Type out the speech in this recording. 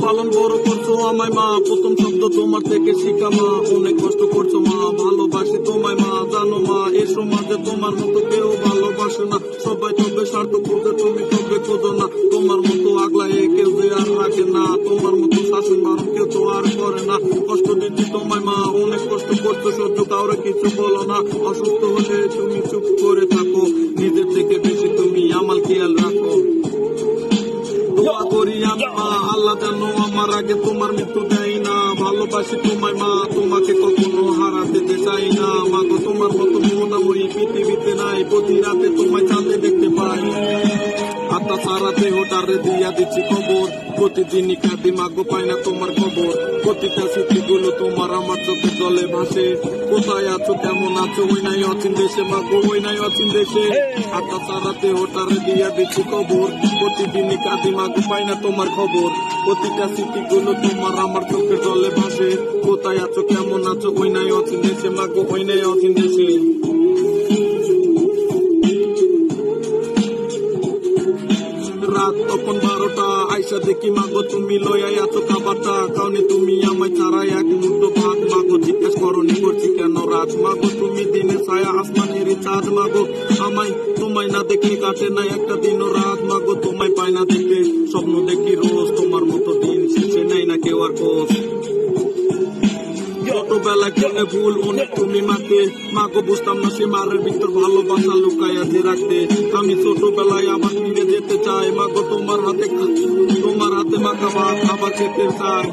পালন বড় করছো আমায় মা, প্রথম শব্দ তোমার থেকে শিখা মা, অনেক কষ্ট করছো মা, ভালোবাসি তোমায় মা, জানো মা এ সমাজে তোমার মতো কেউ ভালোবাসে না, সবাই তবে স্বার্থ খুঁজে, তুমি তবে খোঁজো না, তোমার মতো আগলায় কেউ যে আর রাখে না, তোমার মতো শাসন মানুষ কেউ তো আর করে না, কষ্ট দিচ্ছি তোমায় মা, অনেক কষ্ট করছো সহ্য, কাউরে কিছু বলো না, অসুস্থ হলে তুমি চুপ করে থাকো, নিজের থেকে বেশি তুমি আমার খেয়াল রাখো। দোয়া করি আমি মা, আল্লাহ জানো আমার আগে তোমার মৃত্যু দেয় না, ভালোবাসি তোমায় মা, তোমাকে কখনো হারাতে চাই না, মাগো তোমার মতো মনাময়ী পৃথিবীতে নাই, প্রতি রাতে তোমায় চাঁদে দেখতে পাই, আত্মা সারা দেহটারে দিয়া দিচ্ছি খবর, প্রতিদিনই কাঁদি মাগো পাই না তোমার খবর, প্রতিটা স্মৃতিগুলো তোমার আমার চোখে জলে ভাসে, কোথায় আছো কেমন আছো ওই নাই অচিন দেশে মাগো, ওই নাই অচিন দেশে, আত্মা সারা দেহটারে দিয়া দিচ্ছি খবর, প্রতিদিনই কাঁদি মাগো পাই না তোমার খবর, প্রতিটা স্মৃতিগুলো তোমার আমার চোখে জলে ভাসে, কোথায় আছো কেমন আছো ওই নাই অচিন দেশে মাগো, ওই নাই অচিন দেশে। রাত তখন 12টা, আইসা দেখি মাগো তুমি লইয়াই আছো খাবারটা, কারণে তুমি আমায় ছাড়াই এক মুহূর্ত ভাত, মাগো জিজ্ঞেস করনি করছি কেন রাত, মাগো তুমি দিনের ছায়া আসমানের চাঁদ, মাগো আমায় তোমায় না দেখে কাটে না একটা দিনও রাত, মাগো তোমায় পাই না দেখে স্বপ্ন দেখি রোজ, তোমার মতো দিন শেষে নেই না কেউ আর খোঁজ, ছোটবেলা কেনে ভুল অনেক তুমি মাকে, মাগো বুঝতাম না সে মারের ভিতর ভালোবাসা লুকাইয়া যে রাখতে, আমি ছোটবেলায় আবার ফিরে যেতে চাই, মাগো তোমার হাতে মাখা ভাত আবার খেতে চাই।